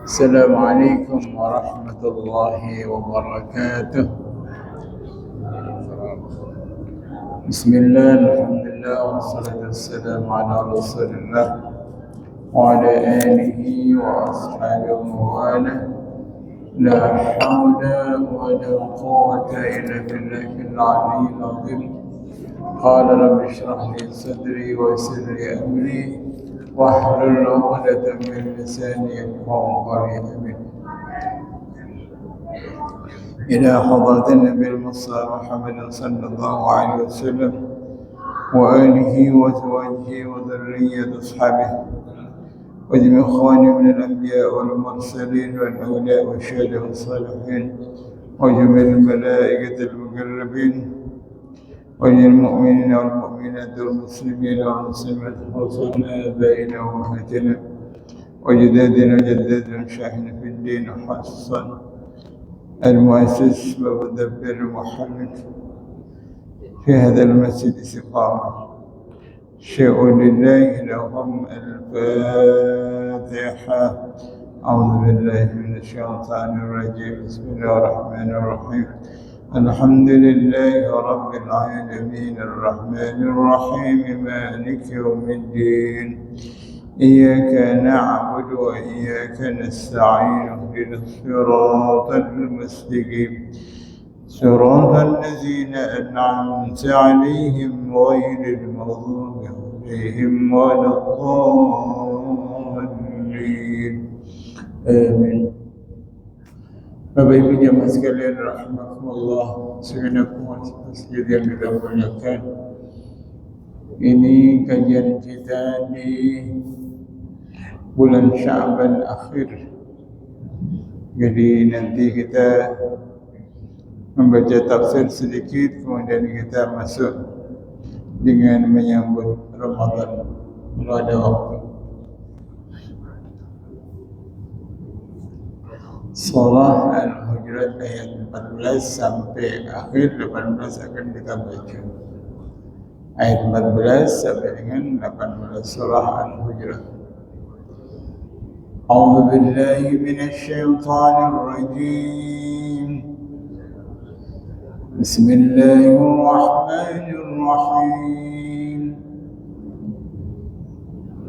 السلام عليكم ورحمة الله وبركاته. بسم الله، الحمد لله، والصلاة والسلام على رسول الله وعلى آله وأصحابه ومواله. لا حول ولا قوة إلا بالله العلي العظيم. قال رب اشرح لي صدري ويسر لي أمري واحلل عقدة من لساني يفقهوا قولي. آمين. إلى حضرة النبي المصطفى محمد صلى الله عليه وسلم وآله وأزواجه وذرية أصحابه وجميع إخواني من الأنبياء والمرسلين والأولياء والشهداء والصالحين وجميع الملائكة المقربين وجميع المؤمنين والمؤمنات والمسلمين والمسلمات وصلنا آبائنا وأمهاتنا وجدادنا وجداتنا شاهدين في الدين وحسن المؤسس ومدبر المحرك في هذا المسجد استقامة. شيء لله لهم الفاتحة. أعوذ بالله من الشيطان الرجيم. بسم الله الرحمن الرحيم. الحمد لله رب العالمين الرحمن الرحيم مالك يوم الدين. إياك نعبد وإياك نستعين. اهدنا الصراط المستقيم صراط الذين أنعمت عليهم غير المغضوب عليهم ولا الضالين. آمين. Bapak Ibu jemaah sekalian rahimakumullah, segenap umat masjid yang kita muliakan. Ini kajian kita di bulan Sya'ban akhir. Jadi nanti kita membaca tafsir sedikit, kemudian kita masuk dengan menyambut Ramadan kalau ada waktu. Surah Al-Hujurat ayat 14 sampai akhir 18 akan kita baca. Ayat 14 sampai dengan 18 surah Al-Hujurat. A'udzu billahi minasyaitonir rajim. Bismillahirrahmanirrahim.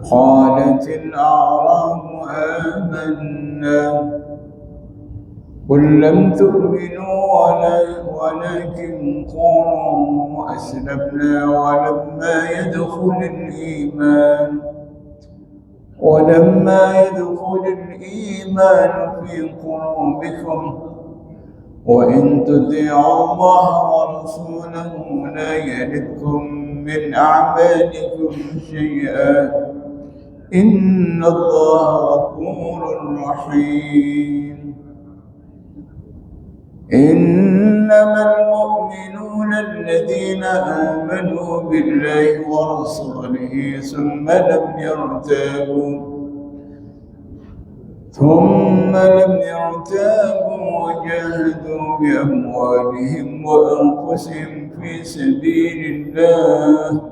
Qalatil a'rabu amanna قل لم تؤمنوا ولكن قولوا أسلمنا ولما يدخل الإيمان في قلوبكم وإن تطيعوا الله ورسوله لا يلدكم من أعمالكم شيئا إن الله غفور رحيم. إنما المؤمنون الذين آمنوا بالله ورسوله ثم لم يرتابوا وجاهدوا بأموالهم وأنفسهم في سبيل الله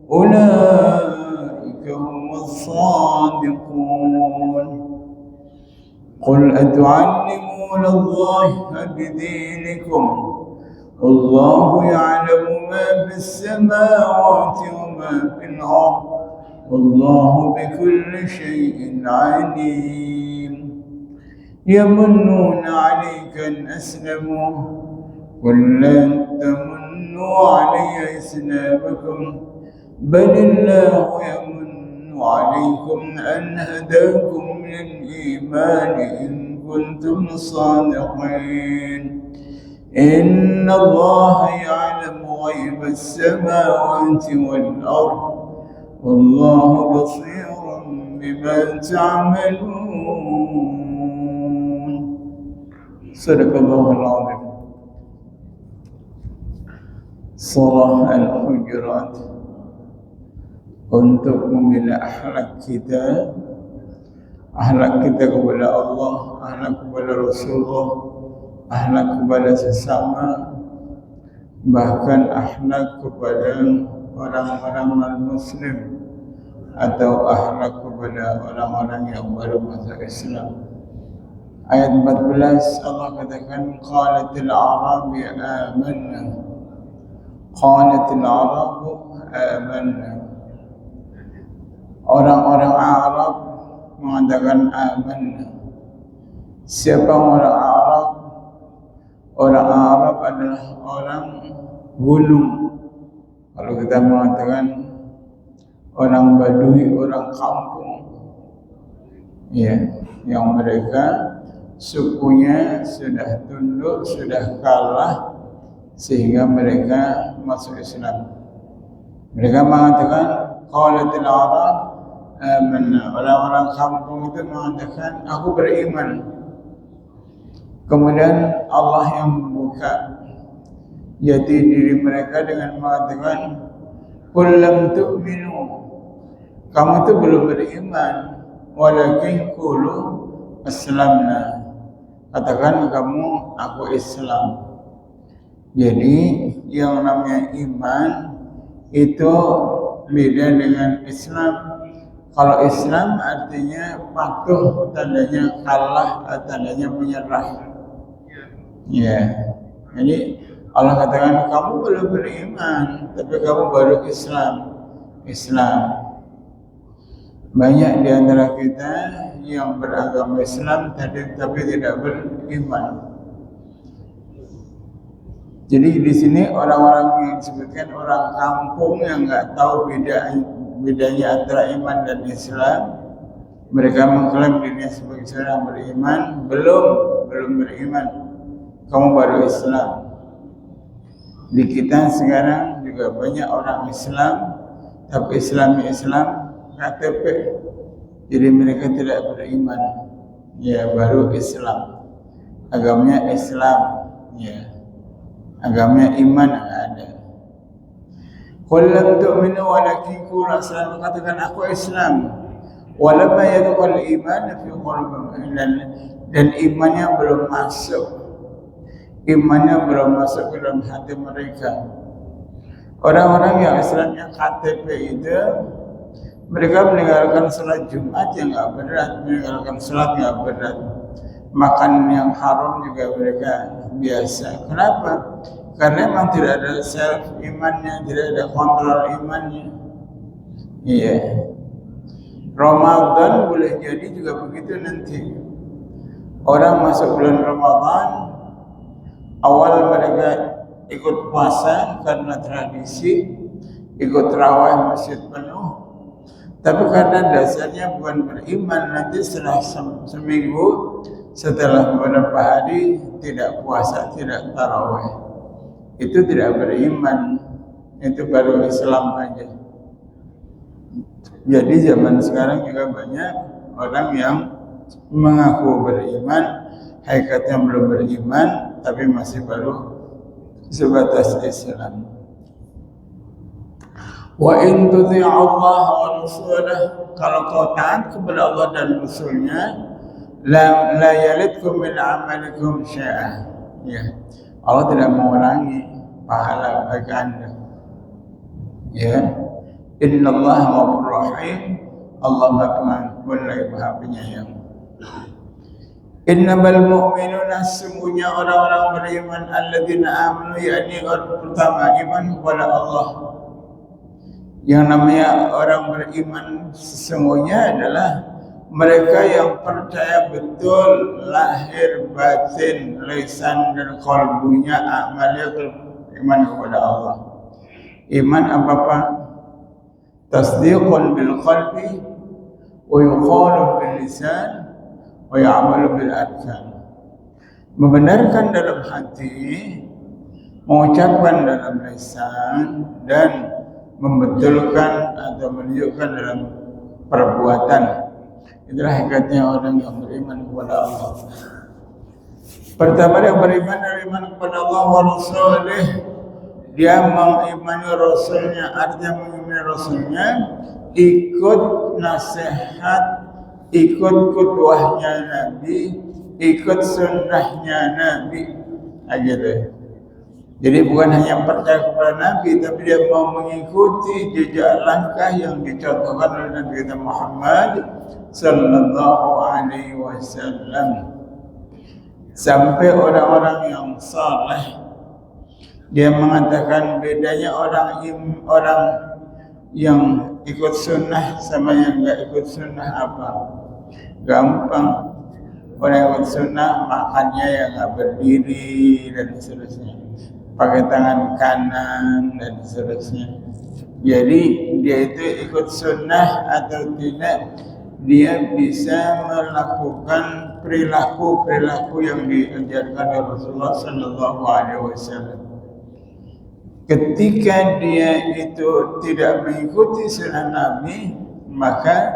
أولئك هم الصادقون. قل أتعلمون الله بدينكم والله يعلم ما في السماوات وما في الأرض والله بكل شيء عليم. يمنون عليك أن أسلموا قل لا تمنوا علي إسلامكم بل الله يمن عليكم أن هداكم للإيمان إن كنتم صادقين. إن الله يعلم غيب السماوات والأرض والله بصير بما تعملون. صدق الله العظيم. Surah Al-Hujurat untuk membina akhlak kita kepada Allah, akhlak kepada Rasulullah, akhlak kepada sesama, bahkan akhlak kepada orang-orang non-Muslim atau akhlak kepada orang-orang yang baru masuk Islam. Ayat 14 Allah katakan qalatil a'rabi amanna. Qalatil a'rabu amanna. Orang-orang Arab mengatakan amanna. Siapa orang Arab? Orang Arab adalah orang gunung. Kalau kita mengatakan orang Badui, orang kampung, ya, yang mereka sukunya sudah tunduk, sudah kalah, sehingga mereka masuk Islam. Mereka mengatakan qalatil Arab amanna. Orang-orang kampung itu mengatakan aku beriman. Kemudian Allah yang membuka jati diri mereka dengan mengatakan qul lam tu'minu. Kamu itu belum beriman, walakin qulu aslamna. Katakan kamu aku Islam. Jadi yang namanya iman itu beda dengan Islam. Kalau Islam artinya patuh, tandanya kalah, tandanya menyerah. Ya, jadi Allah katakan kamu belum beriman, tapi kamu baru Islam. Banyak di antara kita yang beragama Islam tapi tidak beriman. Jadi di sini orang-orang yang disebutkan orang kampung yang nggak tahu bedanya antara iman dan Islam, mereka mengklaim dirinya sebagai seorang beriman, belum beriman. Kamu baru Islam. Di kita sekarang juga banyak orang Islam, tapi Islam KTP. Jadi mereka tidak beriman. Ya, baru Islam. Agamanya Islam. Ya. Agamanya iman enggak ada. Qul lam tu'minu walakin qulu aslamna. Katakan aku Islam. Walamma yadkhul iman fi qulubikum, dan imannya belum masuk. Imannya belum masuk ke dalam hati mereka. Orang-orang yang Islamnya KTP itu, mereka meninggalkan salat Jumat yang enggak berat, meninggalkan salat enggak berat, makan yang haram juga mereka biasa. Kenapa? Karena memang tidak ada self imannya, tidak ada kontrol imannya. Iya. Ramadan boleh jadi juga begitu nanti. Orang masuk bulan Ramadan, awal mereka ikut puasa karena tradisi, ikut tarawih masjid penuh. Tapi karena dasarnya bukan beriman, nanti setelah seminggu, setelah beberapa hari tidak puasa, tidak tarawih. Itu tidak beriman, itu baru Islam aja. Jadi zaman sekarang juga banyak orang yang mengaku beriman, hakikatnya belum beriman, tapi masih baru sebatas Islam. Wa in tuti' Allah wa rasulahu, kalau kau taat kepada Allah dan Rasulnya, la yalitkum min amalikum syai'an. Ya, Allah tidak mengurangi pahala bagi anda. Ya, innallaha ghafurur rahim. Allah Maha Pengampun lagi Maha Penyayang. Innamal mu'minuna, sesungguhnya orang-orang beriman, alladzina amanu, yakni orang pertama iman kepada Allah. Yang namanya orang beriman sesungguhnya adalah mereka yang percaya betul lahir batin, lisan dan qalbunya amalnya iman kepada Allah. Iman apa? Tasdiqun bil qalbi wa yuqalu bil lisan wa ya'malu bil arkan. Membenarkan dalam hati, mengucapkan dalam lisan, dan membetulkan atau menunjukkan dalam perbuatan. Itulah hakikatnya orang yang beriman kepada Allah. Pertama yang beriman kepada Allah wa Rasulih, dia mengimani Rasulnya. Artinya mengimani Rasulnya, ikut nasihat, ikut kutuahnya Nabi, ikut sunnahnya Nabi. Gitu. Jadi bukan hanya percaya kepada Nabi, tapi dia mau mengikuti jejak langkah yang dicontohkan oleh Nabi kita Muhammad sallallahu alaihi wasallam. Sampai orang-orang yang saleh dia mengatakan bedanya orang yang ikut sunnah sama yang enggak ikut sunnah apa? Gampang. Orang yang ikut sunnah makannya yang enggak berdiri dan seterusnya, pakai tangan kanan dan seterusnya. Jadi dia itu ikut sunnah atau tidak, dia bisa melakukan perilaku yang diajarkan oleh Rasulullah Sallallahu Alaihi Wasallam. Ketika dia itu tidak mengikuti sunnah Nabi, maka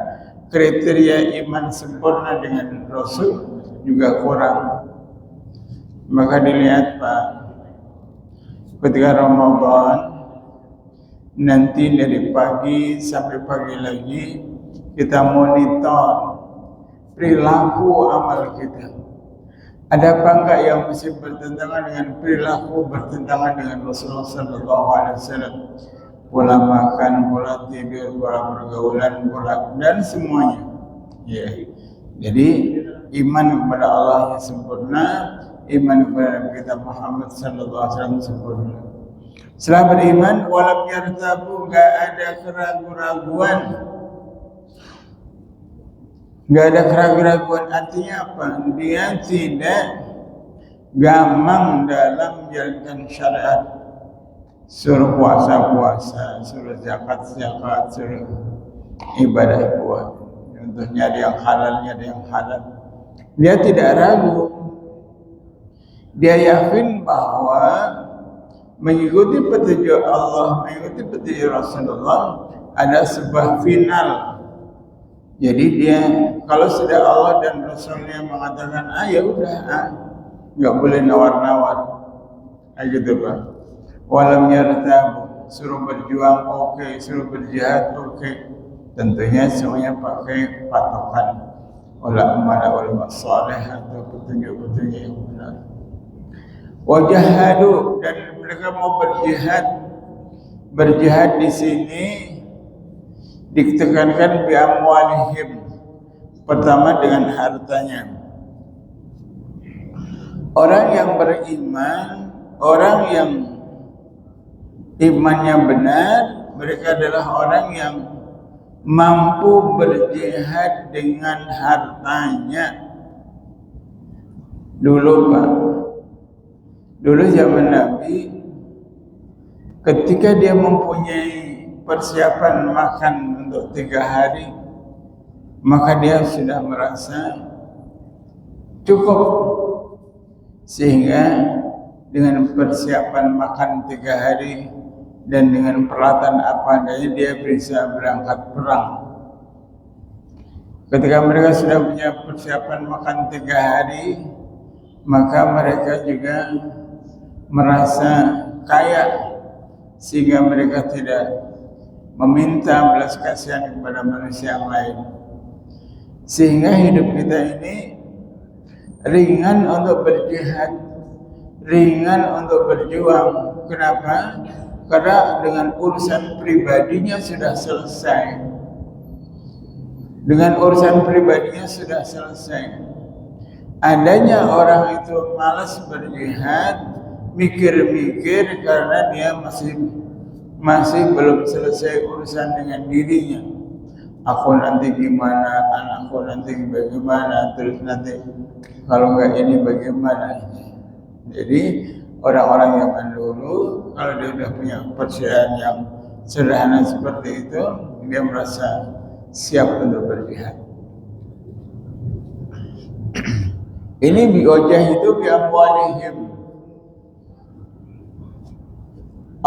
kriteria iman sempurna dengan Rasul juga kurang. Maka dilihat Pak, ketika Ramadan nanti dari pagi sampai pagi lagi kita monitor perilaku amal kita. Ada apa enggak yang masih bertentangan dengan perilaku, bertentangan dengan Rasulullah Sallallahu Alaihi Wasallam? Pola makan, pola tidur, pola pergaulan, pola dan semuanya. Ya. Jadi iman kepada Allah yang sempurna, iman kepada Nabi kita Muhammad Sallallahu Alaihi Wasallam sempurna. Setelah beriman, walam yartabu, enggak ada keraguan-raguan. Enggak ada keraguan-raguan, artinya apa? Dia tidak gamang dalam menjalankan syariat. Suruh puasa, suruh zakat, suruh ibadah buat. Untuk nyari yang halal, Dia tidak ragu. Dia yakin bahwa mengikuti petunjuk Allah, mengikuti petunjuk Rasulullah ada sebuah final. Jadi dia kalau sudah Allah dan Rasulnya mengatakan ya udah, nggak boleh nawar-nawar, gitu Pak. Walam yartabu, suruh berjuang oke, suruh berjihad oke. Tentunya semuanya pakai patokan ulama saleh atau petunjuk-petunjuk yang benar. Wajahadu, dan mereka mau berjihad di sini ditekankan bi amwalihim, pertama dengan hartanya. Orang yang beriman, orang yang imannya benar, mereka adalah orang yang mampu berjihad dengan hartanya. Dulu zaman Nabi, ketika dia mempunyai persiapan makan untuk 3 hari, maka dia sudah merasa cukup, sehingga dengan persiapan makan 3 hari dan dengan peralatan apa adanya dia bisa berangkat perang. Ketika mereka sudah punya persiapan makan 3 hari, maka mereka juga merasa kaya, sehingga mereka tidak meminta belas kasihan kepada manusia yang lain. Sehingga hidup kita ini ringan untuk berjihad, ringan untuk berjuang. Kenapa? Karena dengan urusan pribadinya sudah selesai. Adanya orang itu malas berjihad, mikir-mikir karena dia masih belum selesai urusan dengan dirinya. Aku nanti gimana, anakku nanti bagaimana, terus nanti kalau enggak ini bagaimana. Jadi orang-orang yang dulu, kalau dia sudah punya persiapan yang sederhana seperti itu, dia merasa siap untuk berjihad. Ini biojah itu biamwalihim.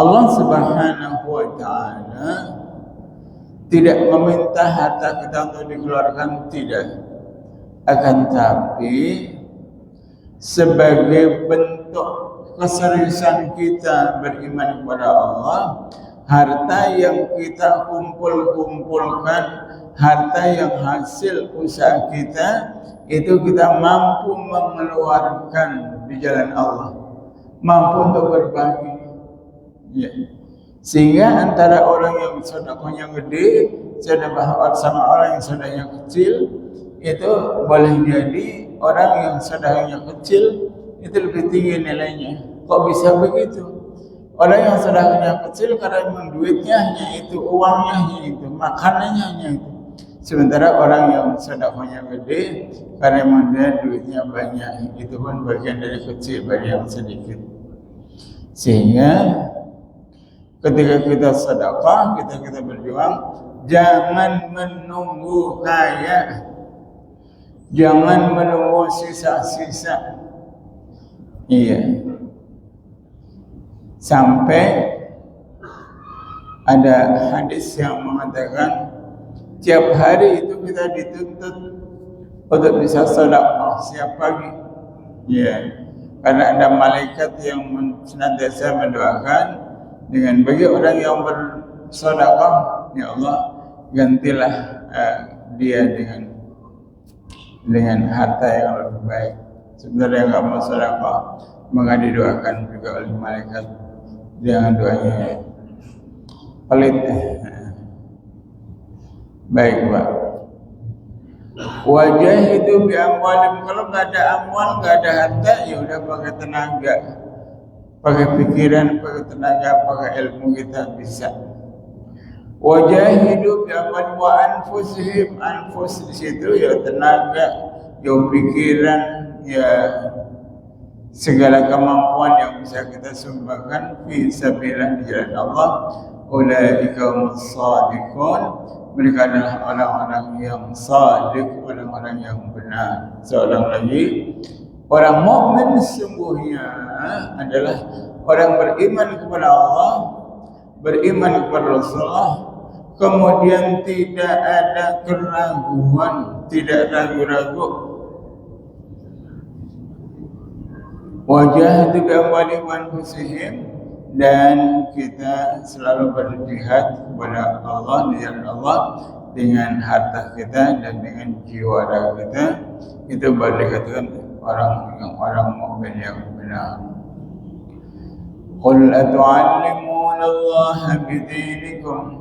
Allah Subhanahu wa ta'ala tidak meminta harta kita untuk dikeluarkan, tidak. Akan tapi sebagai bentuk keseriusan kita beriman kepada Allah, harta yang kita kumpulkan, harta yang hasil usaha kita, itu kita mampu mengeluarkan di jalan Allah, mampu untuk berbagi. Ya. Sehingga antara orang yang sedekahnya gede sama orang yang sedekahnya kecil, itu boleh jadi orang yang sedekahnya kecil itu lebih tinggi nilainya. Kok bisa begitu? Orang yang sedekahnya kecil karena memang duitnya hanya itu, uangnya hanya itu, makanannya hanya itu. Sementara orang yang sedekahnya gede karena memang dia duitnya banyak, itu pun bagian dari kecil, bagian sedikit. Sehingga ketika kita sedekah, kita berjuang, jangan menunggu kaya, jangan menunggu sisa-sisa. Iya. Sampai ada hadis yang mengatakan tiap hari itu kita dituntut untuk bisa sedekah setiap pagi. Ya, karena ada malaikat yang senantiasa mendoakan dengan bagi orang yang bersedekah, ya Allah gantilah dia dengan harta yang lebih baik. Sebenarnya yang nggak mau sedekah maka didoakan juga oleh malaikat. Jangan doanya pelit. Baik Pak. Wajah itu biamwalim, kalau nggak ada amwal, nggak ada harta, ya udah pakai tenaga, pakai pikiran, pakai tenaga, pakai ilmu kita bisa. Wajah hidup biamwal wa anfusihim, anfus di situ ya tenaga, ya pikiran, ya segala kemampuan yang bisa kita sumbangkan fi sabilillah di jalan Allah. Ulaika humus shadiqun, mereka adalah orang-orang yang shadiq, orang-orang yang benar. Seorang lagi, orang mukmin sesungguhnya adalah orang beriman kepada Allah, beriman kepada Rasulullah, kemudian tidak ada keraguan, tidak ragu-ragu. Wajah itu biamwalihim wa anfusihim, dan kita selalu berjihad kepada Allah, di jalan Allah dengan harta kita dan dengan jiwa raga kita. Itu baru dikatakan orang mukmin yang benar. Qul atu'allimuna Allah bidinikum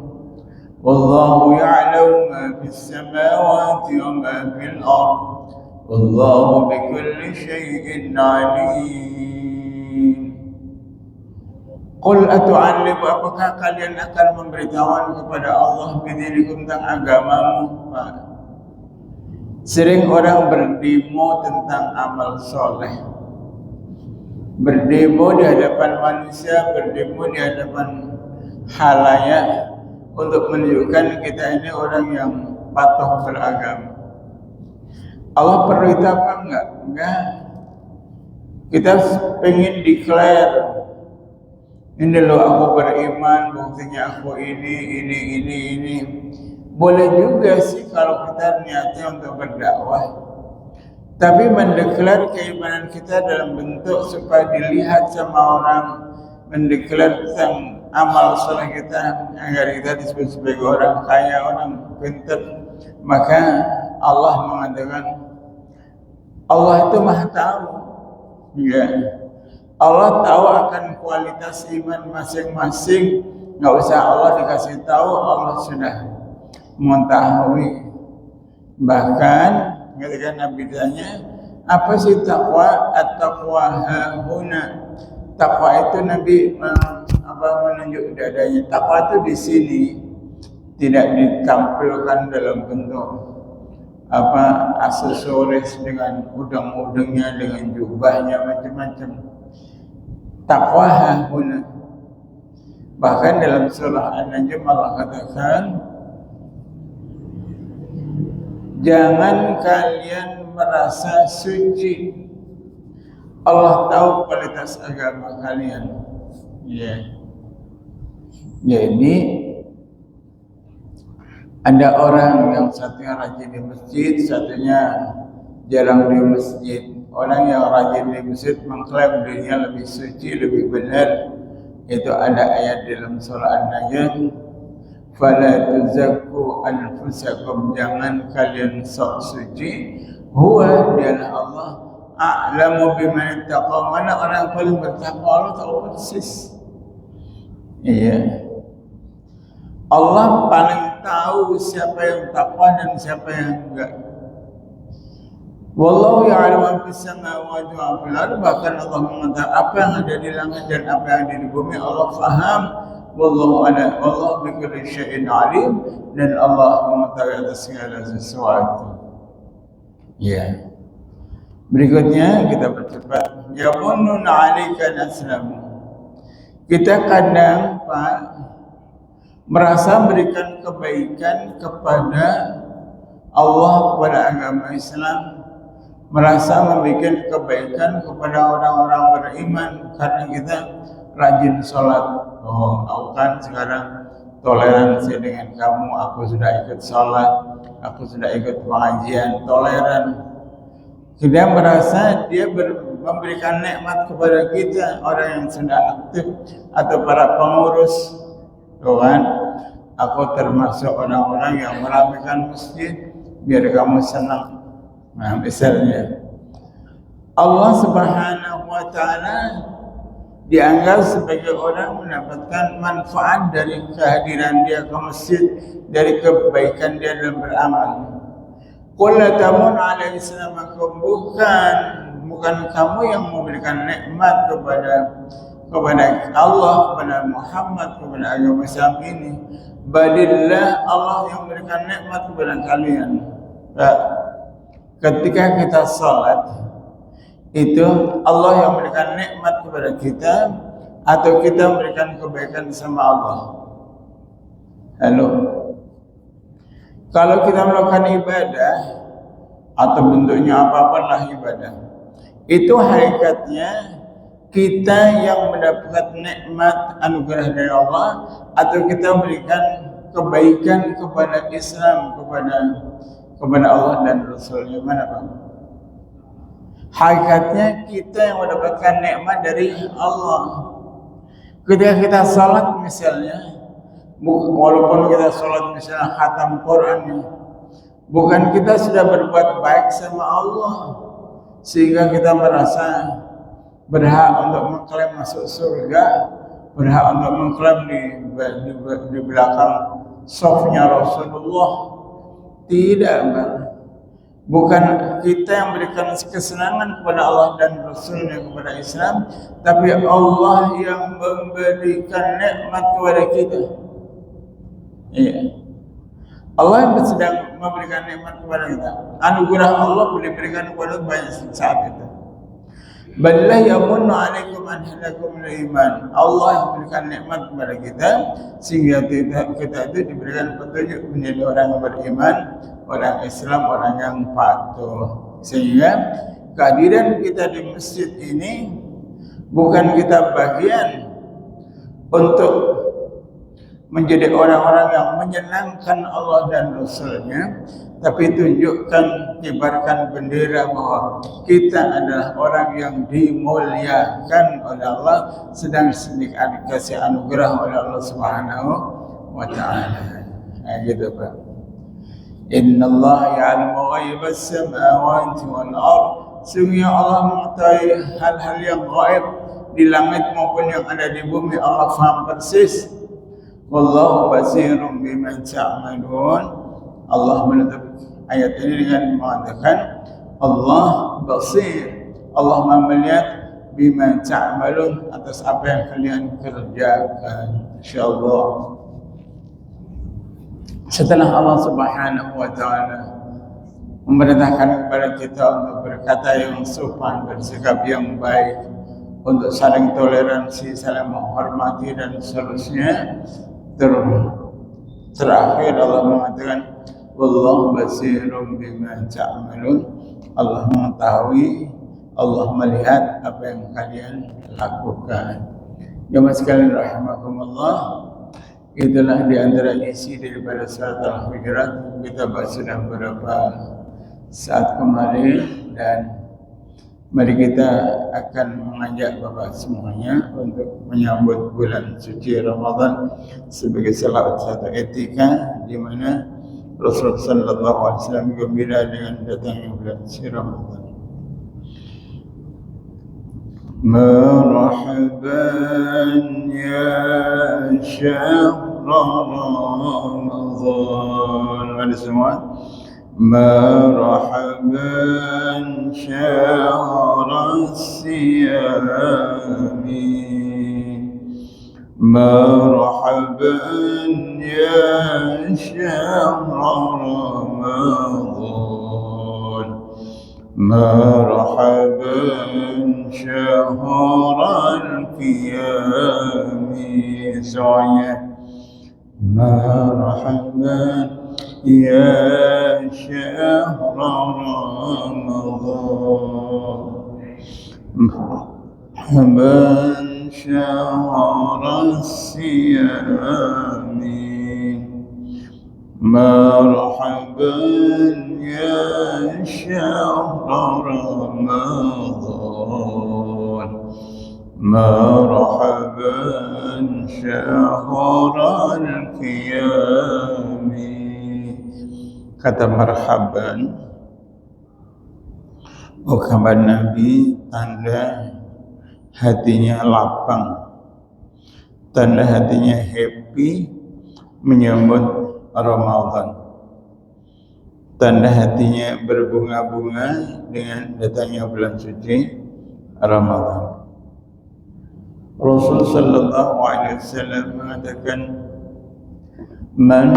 wallahu ya'lamu ma fis samawati wa ma fil ardh wallahu bikulli syai'in 'alim. Qul atu'allimu, apakah kalian akan memberitahuan kepada Allah bidinikum tentang agamamu? Pak, sering orang berdemo tentang amal soleh, berdemo di hadapan manusia, berdemo di hadapan halayak untuk menunjukkan kita ini orang yang patuh beragama. Allah perlu itu apa enggak? Enggak. Kita pengen declare, ini loh aku beriman, buktinya aku ini. Boleh juga sih kalau kita niatnya untuk berdakwah. Tapi mendeklar keimanan kita dalam bentuk supaya dilihat sama orang, mendeklar tentang amal soleh kita agar kita disebut sebagai orang kaya, orang pintar, maka Allah mengatakan, Allah itu maha tahu. Ya. Allah tahu akan kualitas iman masing-masing. Nggak usah Allah dikasih tahu, Allah sudah mengetahui. Bahkan ketika Nabi tanya, apa sih takwa? At-taqwa hahuna. Takwa itu Nabi menunjuk dadanya. Takwa itu di sini, tidak ditampilkan dalam bentuk aksesoris dengan udang-udangnya, dengan jubahnya, macam-macam. Takwa hahuna. Bahkan dalam surah An-Najm Allah katakan, jangan kalian merasa suci. Allah tahu kualitas agama kalian. Ya. Jadi ada orang yang satunya rajin di masjid, satunya jarang di masjid. Orang yang rajin di masjid mengklaim dirinya lebih suci, lebih benar. Itu ada ayat dalam surah An-Najm, fala tuzakku anfusakum, jangan kalian sok suci, huwa, dialah Allah, a'lamu biman ittaqa, mana orang yang paling bertakwa, Allah tahu persis. Iya, Allah paling tahu siapa yang takwa dan siapa yang enggak. Wallahu ya'lamu ma fis samawati wa fil ardi, bahkan Allah mengetahui apa yang ada di langit dan apa yang ada di bumi. Allah faham. Wallahu bi kulli syai'in alim, dan Allah mengetahui atas segala sesuatu. Ya. Berikutnya kita percepat. Yamunun 'alaika naslamu. Kita kadang merasa berikan kebaikan kepada Allah, kepada agama Islam, merasa memberikan kebaikan kepada orang-orang beriman karena kita rajin sholat. Oh, aku kan sekarang toleransi dengan kamu, aku sudah ikut sholat, aku sudah ikut pengajian, toleran. Kita merasa dia memberikan nikmat kepada kita, orang yang sudah aktif atau para pengurus. Tuhan, aku termasuk orang-orang yang merapikan masjid biar kamu senang. Nah, misalnya Allah Subhanahu wa ta'ala dianggap sebagai orang mendapatkan manfaat dari kehadiran dia ke masjid, dari kebaikan dia dalam beramal. Qul la tamun 'ala islamakum, bukan kamu yang memberikan nikmat kepada Allah, kepada Muhammad, kepada agama Islam ini. Balillah, Allah yang memberikan nikmat kepada kalian. Ketika kita salat, itu Allah yang memberikan nikmat kepada kita, atau kita memberikan kebaikan sama Allah? Halo. Kalau kita melakukan ibadah atau bentuknya apapun lah ibadah, itu hakikatnya kita yang mendapat nikmat anugerah dari Allah, atau kita memberikan kebaikan kepada Islam, kepada Allah dan Rasulnya? Mana Pak? Hakikatnya kita yang mendapatkan nikmat dari Allah. Ketika kita salat misalnya, walaupun kita salat misalnya khatam Quran, bukan kita sudah berbuat baik sama Allah sehingga kita merasa berhak untuk mengklaim masuk surga, berhak untuk mengklaim di belakang safnya Rasulullah. Tidak, Bang. Bukan kita yang berikan kesenangan kepada Allah dan Rasulnya, kepada Islam, tapi Allah yang memberikan nikmat kepada kita. Iya. Allah yang sedang memberikan nikmat kepada kita. Anugerah Allah boleh berikan kepada banyak saat itu. Balillah yamunnu 'alaikum an hadakum iman. Allah yang memberikan nikmat kepada kita sehingga kita itu diberikan petunjuk menjadi orang yang beriman, orang Islam, orang yang patuh. Sehingga kehadiran kita di masjid ini bukan kita bagian untuk menjadi orang-orang yang menyenangkan Allah dan Rasulnya, tapi tunjukkan, kibarkan bendera bahwa kita adalah orang yang dimuliakan oleh Allah, sedang dikasih anugerah oleh Allah Subhanahu wa ta'ala. Nah, gitu Pak. Inna Allah ya'lamu ghaibas samawati wal ard. Sungguh Allah mengetahui hal-hal yang gaib di langit maupun yang ada di bumi. Allah faham persis. Wallahu basirun bima ta'malun. Allah menutup ayat ini dengan mengatakan Allah basir, Allah melihat bima ta'malun, atas apa yang kalian kerjakan. Insyaallah. Setelah Allah Subhanahu wa ta'ala memerintahkan kepada kita untuk berkata yang sopan, bersikap yang baik, untuk saling toleransi, saling menghormati dan seterusnya, terakhir Allah mengatakan wallahu basirun bima ta'malun. Allah mengetahui, Allah melihat apa yang kalian lakukan. Jemaah sekalian rahimakumullah, itulah di antara isi daripada surat Al-Hujurat. Kita bahas sudah beberapa saat kemarin, dan mari kita akan mengajak Bapak semuanya untuk menyambut bulan suci Ramadan sebagai salah satu etika di mana Rasulullah sallallahu alaihi wasallam gembira dengan datangnya bulan suci Ramadan. Marhaban ya syahr Ramadan. Ada semua. مرحبا شهر الصيام مرحبا يا شهر رمضان مرحبا شهر القيام semuanya مرحبا يا شهر رمضان مرحبا شهر الصيام مرحبا يا شهر رمضان مرحبا شهر القيام. Kata marhaban kabar Nabi tanda hatinya lapang, tanda hatinya happy menyambut Ramadan, tanda hatinya berbunga-bunga dengan datangnya bulan suci Ramadan. Rasul sallallahu alaihi wasallam mengatakan, man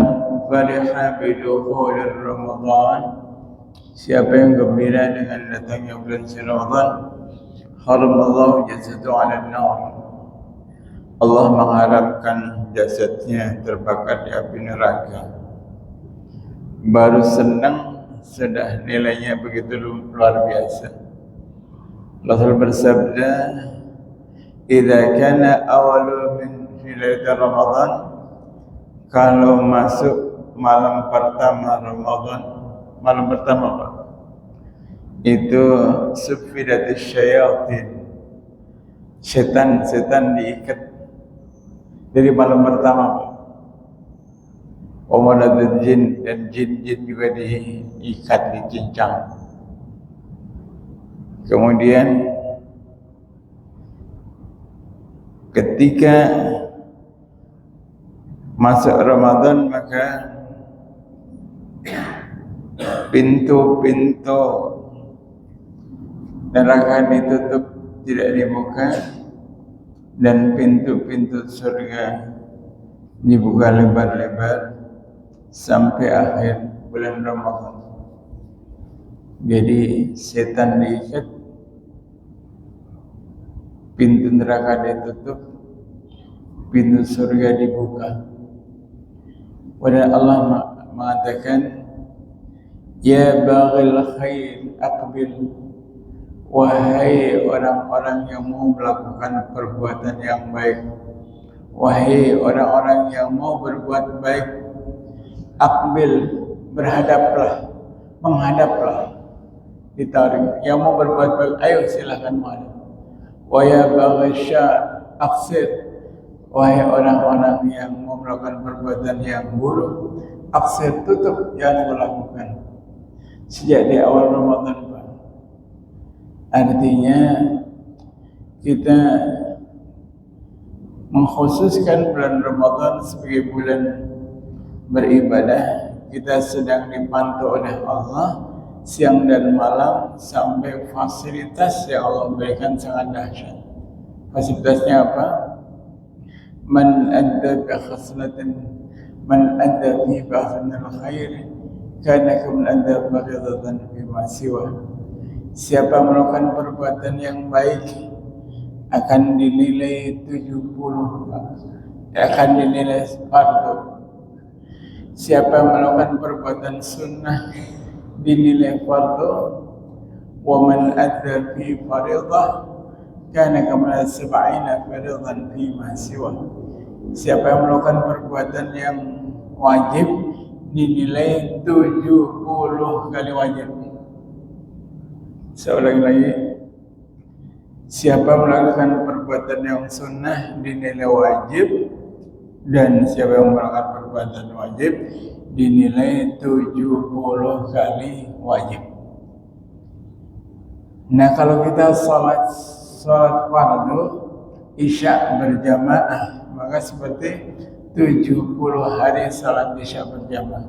fariha bidukhul Ramadan, siapa yang gembira dengan datangnya bulan suci Ramadan, haramallahu jasadu 'ala an-nar, Allah mengharamkan jasadnya terbakar di api neraka. Baru senang sudah nilainya begitu luar biasa. Rasul bersabda, idza kana awalu min lailatul Ramadan, kalau masuk malam pertama Ramadan, malam pertama apa? Itu sufidatus syayatin, setan-setan diikat dari malam pertama. Omadatul jin, dan jin-jin juga diikat, dicincang. Kemudian ketika masuk Ramadan, maka pintu-pintu neraka ditutup, tidak dibuka, dan pintu-pintu surga dibuka lebar-lebar sampai akhir bulan Ramadan. Jadi setan diikat, pintu neraka ditutup, pintu surga dibuka. Padahal Allah mengatakan, ya baghil khair aqbil, wahai orang-orang yang mau melakukan perbuatan yang baik, wahai orang-orang yang mau berbuat baik, aqbil, berhadaplah, menghadaplah, ditarik. Yang mau berbuat baik, ayo silakan menghadap. Wa ya baghasya aqsir, wahai orang-orang yang mau melakukan perbuatan yang buruk, aqsir, tutup, jangan melakukan. Sejak di awal Ramadan, Pak. Artinya kita mengkhususkan bulan Ramadan sebagai bulan beribadah. Kita sedang dipantau oleh Allah siang dan malam, sampai fasilitas yang Allah berikan sangat dahsyat. Fasilitasnya apa? Man adda bi khaslatin, man adda bi ba'dil khair, kana kaman adda fardatan bima siwa. Siapa melakukan perbuatan yang baik akan dinilai 70, akan dinilai fardu. Siapa melakukan perbuatan sunnah dinilai fardu. Wa man adda fi fardhah kana kama 70 fardhan fi ma siwa. Siapa yang melakukan perbuatan yang wajib dinilai 70 kali wajib. Seorang lagi, siapa melakukan perbuatan yang sunnah dinilai wajib, dan siapa yang melakukan perbuatan wajib dinilai 70 kali wajib. Nah, kalau kita salat fardu isya berjamaah, maka seperti 70 hari salat isya berjamaah.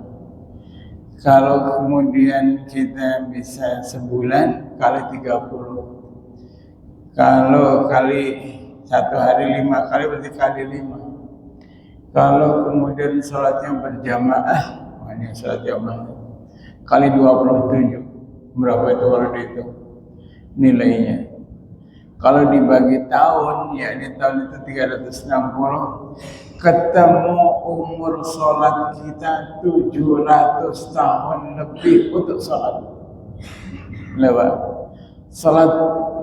Kalau kemudian kita bisa sebulan kali 30. Kalau kali 1 hari 5 kali berarti kali 5. Kalau kemudian sholatnya berjamaah, ini sholat jamaah kali 27. Berapa itu kalau dihitung nilainya? Kalau dibagi tahun, ya di tahun itu 360, ketemu umur sholat kita 700 tahun lebih untuk sholat. Lewat sholat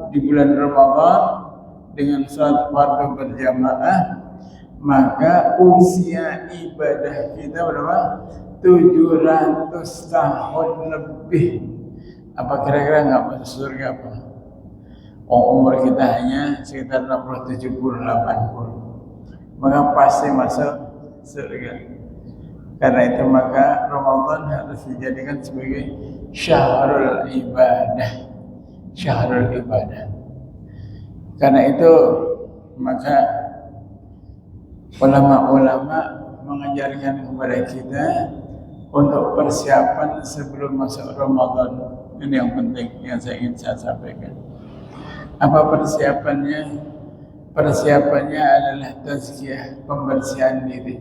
di bulan Ramadan dengan sholat fardu berjamaah, maka usia ibadah kita berapa? 700 tahun lebih. Apa kira-kira nggak masuk surga apa? Umur kita hanya sekitar 60, 70, 80, maka pasti masuk surga. Karena itu maka Ramadan harus dijadikan sebagai syahrul ibadah. Syahrul ibadah. Karena itu maka ulama-ulama mengajarkan kepada kita untuk persiapan sebelum masuk Ramadan. Ini yang penting yang saya ingin saya sampaikan. Apa persiapannya? Persiapannya adalah tazkiyah, pembersihan diri.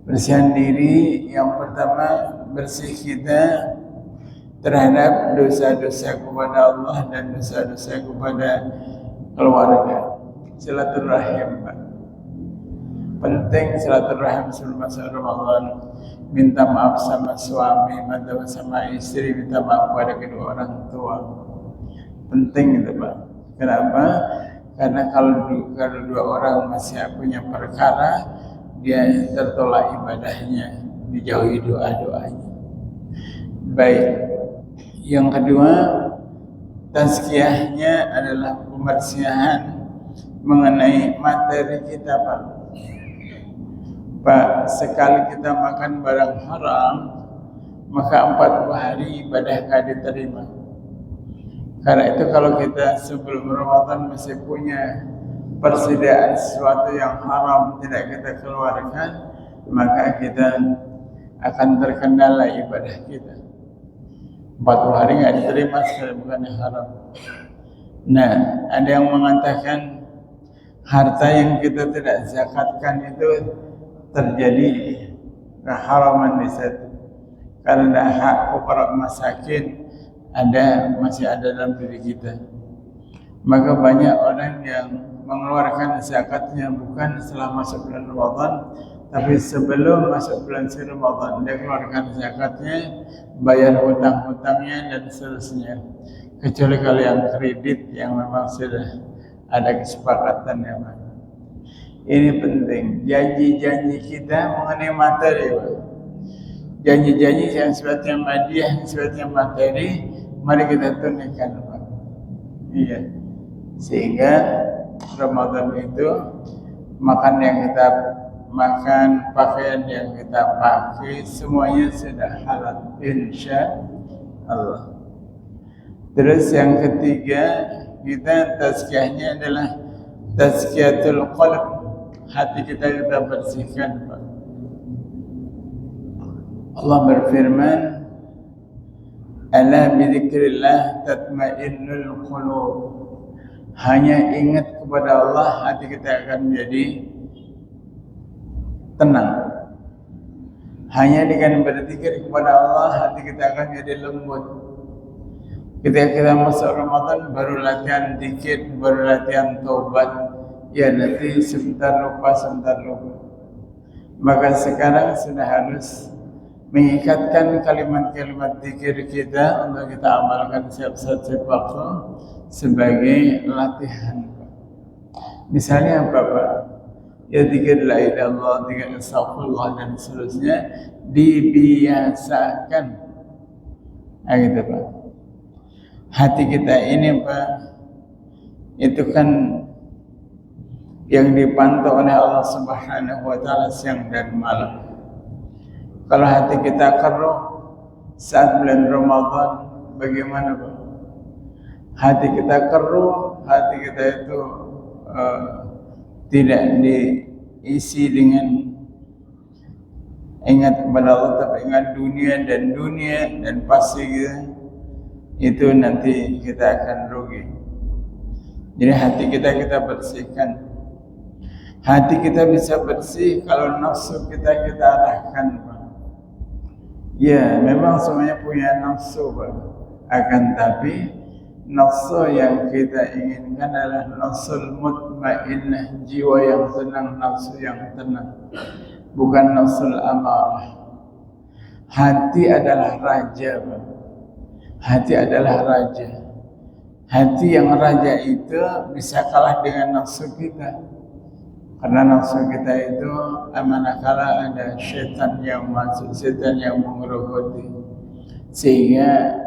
Bersihan diri yang pertama, bersih kita terhadap dosa-dosa kepada Allah dan dosa-dosa kepada keluarga. Silaturahim, Pak. Penting silaturahim sebelum masuk Ramadan. Minta maaf sama suami, minta maaf sama istri, minta maaf kepada kedua orang tua. Penting itu, Pak. Kenapa? Karena kalau dua orang masih punya perkara, dia tertolak ibadahnya, dijauhi doa-doanya. Baik. Yang kedua, tazkiyahnya adalah pembersihan mengenai materi kita, Pak. Pak, sekali kita makan barang haram, maka 40 hari ibadah nggak diterima. Karena itu kalau kita sebelum Ramadan masih punya persediaan sesuatu yang haram tidak kita keluarkan, maka kita akan terkendala ibadah kita. 40 hari nggak diterima sekali bukan yang haram. Nah, ada yang mengatakan harta yang kita tidak zakatkan itu terjadi keharaman di situ. Karena hak fuqara masakin masih ada dalam diri kita. Maka banyak orang yang mengeluarkan zakatnya bukan setelah masuk bulan Ramadan, tapi sebelum masuk bulan Ramadan dia keluarkan zakatnya, bayar hutang-hutangnya dan seterusnya. Kecuali kalau yang kredit yang memang sudah ada kesepakatannya, Pak. Ini penting. Janji-janji kita mengenai materi, Pak. Janji-janji yang sifatnya madiyah, yang sifatnya materi, mari kita tunaikan, Pak. Iya. Sehingga Ramadan itu makan yang kita makan, pakaian yang kita pakai, semuanya sudah halal, insya Allah. Terus yang ketiga, kita tazkiyahnya adalah tazkiyatul qalb, hati kita bersihkan, Pak. Allah berfirman, ala bidzikrillah tatma'innul qulub. Hanya ingat kepada Allah, hati kita akan menjadi tenang. Hanya dengan berzikir kepada Allah, hati kita akan menjadi lembut. Ketika kita masuk Ramadan, baru latihan zikir, baru latihan taubat. Ya nanti sebentar lupa. Maka sekarang sudah harus mengikatkan kalimat-kalimat zikir kita untuk kita amalkan setiap waktu sebagai latihan. Misalnya apa, Pak? Ya zikir la ilaha illallah, zikir astagfirullah dan seterusnya dibiasakan. Gitu, Pak. Hati kita ini, Pak, itu kan yang dipantau oleh Allah Subhanahu wa taala siang dan malam. Kalau hati kita keruh saat bulan Ramadan, bagaimana, Pak? Hati kita keruh, hati kita itu tidak diisi dengan Ingat kepada Allah tapi ingat dunia dan pasti itu nanti kita akan rugi. Jadi hati kita bersihkan. Hati kita bisa bersih kalau nafsu kita arahkan. Ya, memang semuanya punya nafsu, Pak. Akan tapi nafsu yang kita inginkan adalah nafsul mutmainnah, jiwa yang tenang, nafsu yang tenang, bukan nafsul amarah. Hati adalah raja, Pak. Hati adalah raja. Hati yang raja itu bisa kalah dengan nafsu kita. Karena nafsu kita itu manakala ada setan yang masuk, setan yang mengerogoti, sehingga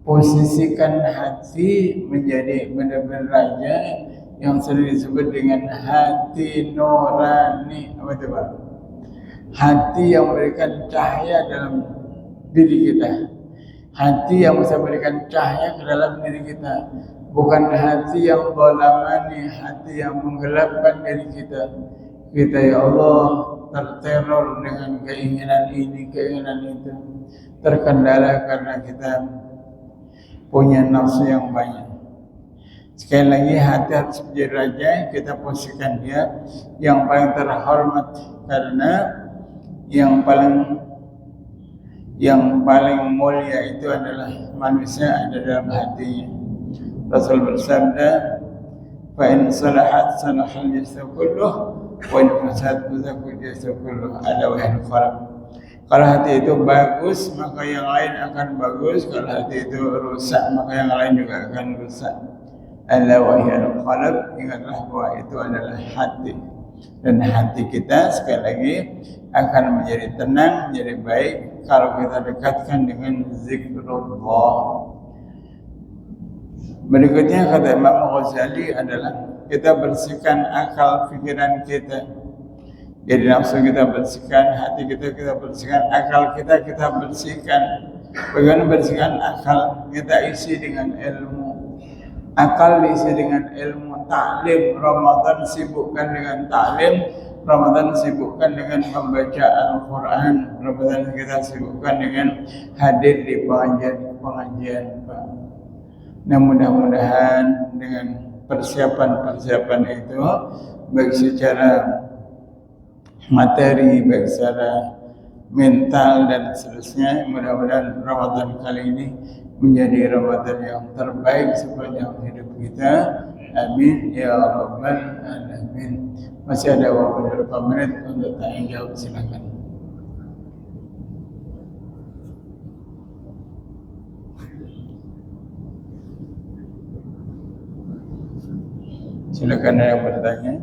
posisikan hati menjadi benar-benar raja yang sering disebut dengan hati nurani. Apa itu, Pak? Hati yang memberikan cahaya dalam diri kita, hati yang bisa memberikan cahaya ke dalam diri kita. Bukan hati yang zalamani, hati yang menggelapkan diri kita. Kita ya Allah terteror dengan keinginan ini, keinginan itu, terkendala karena kita punya nafsu yang banyak. Sekali lagi hati harus menjadi raja. Kita posisikan dia yang paling terhormat, karena yang paling mulia itu adalah manusia ada dalam hatinya. Rasul bersabda, "Fa in salahat salahal jasad kulluh, wa in fasadat fasadal jasad kulluh." Ada wahai khalaq. Kalau hati itu bagus, maka yang lain akan bagus. Kalau hati itu rusak, maka yang lain juga akan rusak. Ala wahai khalaq, ingatlah bahwa itu adalah hati. Dan hati kita sekali lagi akan menjadi tenang, menjadi baik kalau kita dekatkan dengan zikrullah. Berikutnya kata Imam Ghazali adalah kita bersihkan akal pikiran kita. Jadi nafsu kita bersihkan, hati kita bersihkan, akal kita bersihkan. Bagaimana bersihkan akal? Kita isi dengan ilmu. Akal diisi dengan ilmu, taklim. Ramadan sibukkan dengan taklim. Ramadan sibukkan dengan membaca Al-Quran. Ramadan kita sibukkan dengan hadir di pengajian, Pak. Nah, mudah-mudahan dengan persiapan itu, baik secara materi, baik secara mental dan seterusnya, mudah-mudahan Ramadan kali ini menjadi Ramadan yang terbaik sepanjang hidup kita. Amin ya rabbal alamin. Masih ada waktu beberapa menit untuk tanya jawab, silakan. Silakan yang bertanya.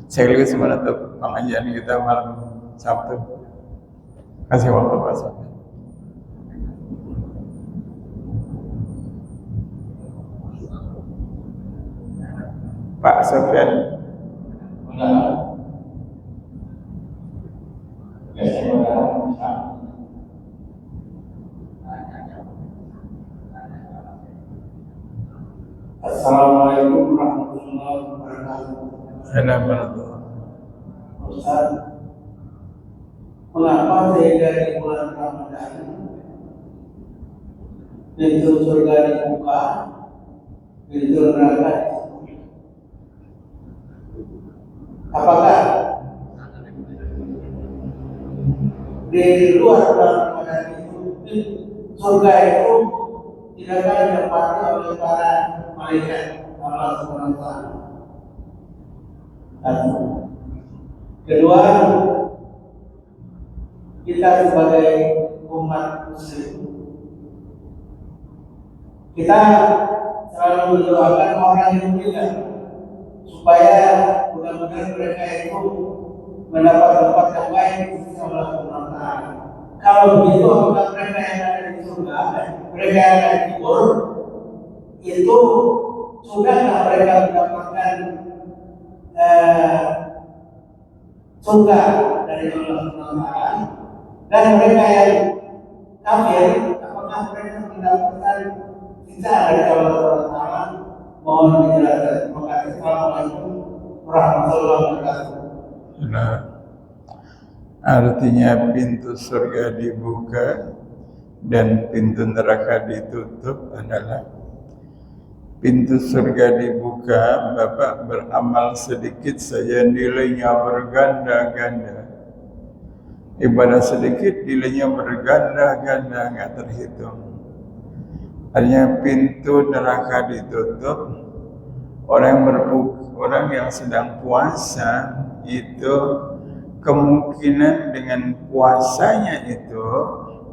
Sekaligus menutup pengajian kita malam Sabtu. Kasih waktu Pak Sofyan. Pak Sofyan. Assalamualaikum warahmatullahi wabarakatuh. Assalamualaikum. Ustaz, mengapa sehingga di bulan Ramadan pintu surga dibuka, pintu neraka? Apakah di luar bulan Ramadan itu surga itu tidak akan didapati oleh para malaikat Allah Subhanahu wa Ta'ala? Kedua, kita sebagai umat muslim, kita selalu mendoakan orang yang meninggal supaya mudah-mudahan mereka itu mendapat tempat yang baik di sisi Allah Subhanahu wa Ta'ala. Kalau begitu, apakah mereka yang ada di surga, mereka yang ada di kubur itu sudahlah mereka mendapatkan surga dari Allah SWT. Dan mereka yang kafir, apakah mereka mendapatkan siksa dari Allah SWT? Mohon dijelaskan. Terima kasih. Assalamualaikum warahmatullahi wabarakatuh. Nah, artinya pintu surga dibuka dan pintu neraka ditutup adalah pintu surga dibuka, Bapak beramal sedikit saja nilainya berganda-ganda. Ibadah sedikit nilainya berganda-ganda, nggak terhitung. Artinya pintu neraka ditutup. Orang yang sedang puasa itu kemungkinan dengan puasanya itu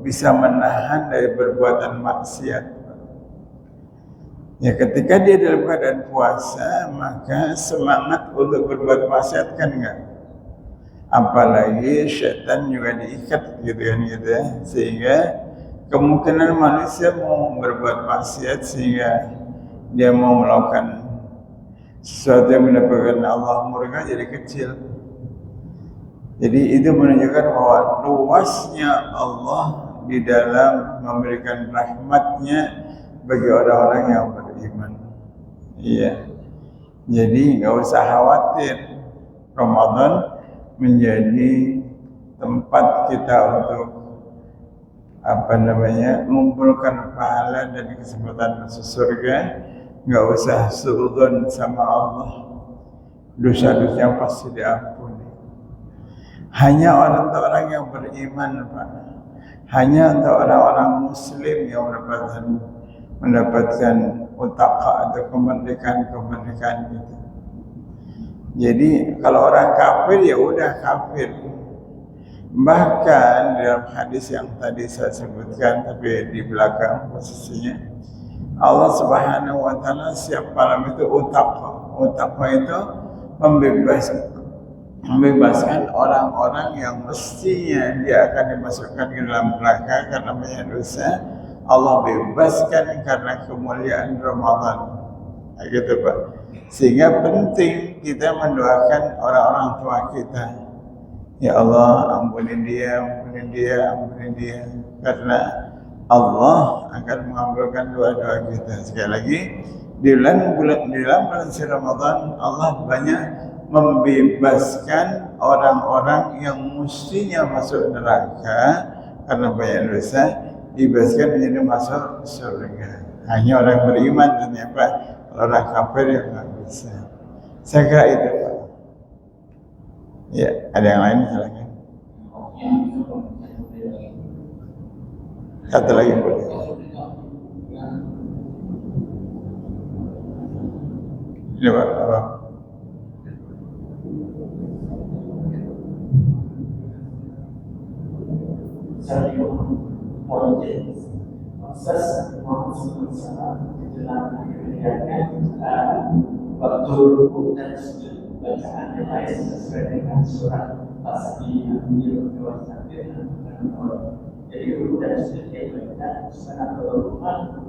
bisa menahan dari perbuatan maksiat. Ya, ketika dia dalam keadaan puasa, maka semangat untuk berbuat maksiat kan enggak. Apalagi syaitan juga diikat gitu kan gitu ya. Sehingga kemungkinan manusia mau berbuat maksiat sehingga dia mau melakukan sesuatu yang mendapatkan Allah murka jadi kecil. Jadi itu menunjukkan bahwa luasnya Allah di dalam memberikan rahmatnya bagi orang-orang yang beriman. Iya. Jadi nggak usah khawatir, Ramadan menjadi tempat kita untuk mengumpulkan pahala dan kesempatan masuk surga. Nggak usah suudzon sama Allah, dosa-dosanya pasti diampuni. Hanya orang-orang yang beriman, Pak. Hanya untuk orang-orang Muslim yang mendapatkan utaka atau kemerdekaan itu. Jadi kalau orang kafir ya udah kafir. Bahkan dalam hadis yang tadi saya sebutkan tapi di belakang posisinya, Allah Subhanahu wa taala setiap malam itu utaka. Utaka itu membebaskan orang-orang yang mestinya dia akan dimasukkan ke dalam neraka karena banyak dosa. Allah bebaskan karena kemuliaan Ramadan. Gitu Pak. Sehingga penting kita mendoakan orang-orang tua kita. Ya Allah, ampuni dia. Karena Allah akan mengabulkan doa-doa kita. Sekali lagi, di dalam bulan suci Ramadan, Allah banyak membebaskan orang-orang yang mestinya masuk neraka karena banyak dosa, dibebaskan menjadi masuk surga. Hanya orang beriman ternyata, orang kafir yang nggak bisa. Saya kira itu Pak. Ya, ada yang lain silakan. Satu lagi boleh. Ini Pak. Waktu rukuk dan sujud bacaan yang lain sesuai dengan surat Al-Fatihah yang diwajibkan. Jadi rukuk dan sujud yang dibaca sangat berhubungan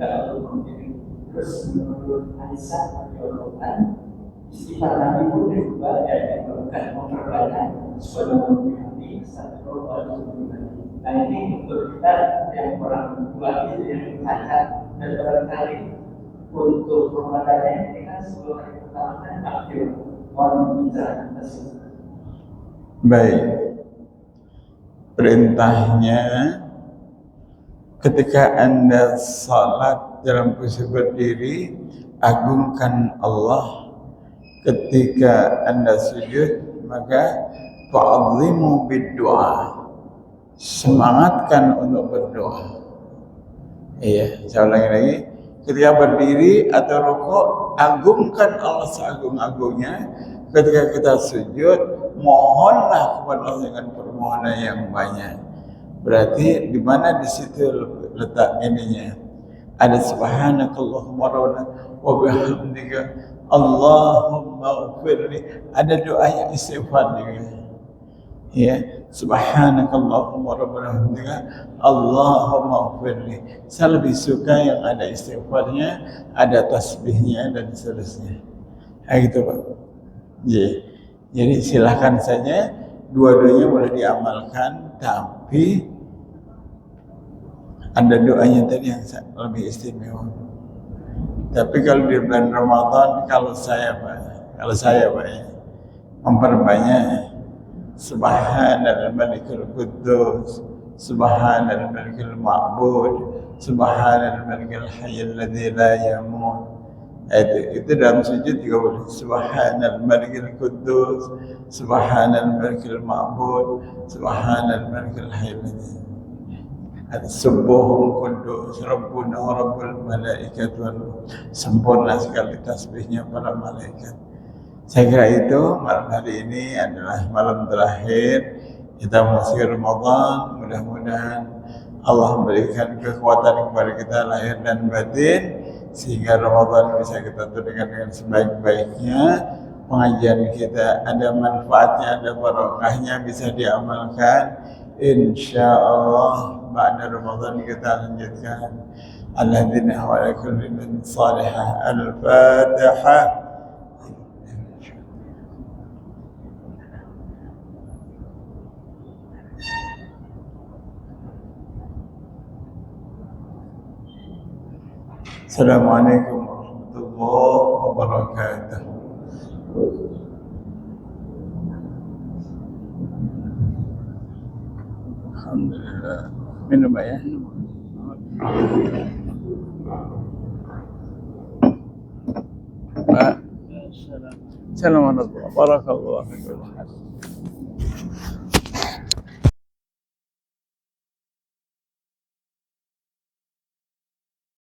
kalau menjadi terus menurut Aisyah radhiyallahu istighfar Nabi pun diubah dan bukan memperbanyak subhanallah satu Nah ini untuk kita yang orang tua itu yang dicatat dan barangkali untuk Ramadan ini kan sebelum hari pertama kan akhir mohon bicara tersebut. Baik. Perintahnya ketika Anda salat dalam posisi berdiri, agungkan Allah. Ketika Anda sujud, maka fa'azimu bid-du'a. Semangatkan untuk berdoa. Iya, saya ulangi lagi. Ketika berdiri atau rukuk, agungkan Allah seagung-agungnya. Ketika kita sujud, mohonlah kepada Allah dengan permohonan yang banyak. Berarti di mana di situ letak ininya? Ada subhanakallahumma wa bihamdika Allahumma ighfirli. Ada doa yang istighfar juga. Ya, Subhanakallahumma rabbana hamdika Allahumma ighfirli. Saya lebih suka yang ada istighfarnya, ada tasbihnya dan seterusnya. Gitu Pak. Jadi silahkan saja, dua-duanya boleh diamalkan, tapi ada doanya tadi yang lebih istimewa. Tapi kalau di bulan Ramadan, kalau saya Pak ya, memperbanyak Subhanal Malikul Quddus, Subhanal Malikul Ma'bud, Subhanal Malikul Hayyul Ladzi la yamut. Itu dalam sujud juga boleh. Subhanal Malikul Quddus, Subhanal Malikul Ma'bud, Subhanal Malikul Hayyul Ladzi. Subuhun Quddus Rabbuna wa Rabbul Malaikat wal. Sempurna sekali tasbihnya para malaikat. Saya kira itu malam hari ini adalah malam terakhir kita masuk Ramadan. Mudah-mudahan Allah memberikan kekuatan kepada kita lahir dan batin, sehingga Ramadan bisa kita tunaikan dengan sebaik-baiknya. Pengajian kita ada manfaatnya, ada barokahnya, bisa diamalkan. Insya Allah ba'da Ramadan kita lanjutkan. Alladzina wa ala kulli min salihah. Al-Fatihah. Assalamualaikum warahmatullahi wabarakatuh. Alhamdulillah. Minum ya. Assalamualaikum warahmatullahi wabarakatuh.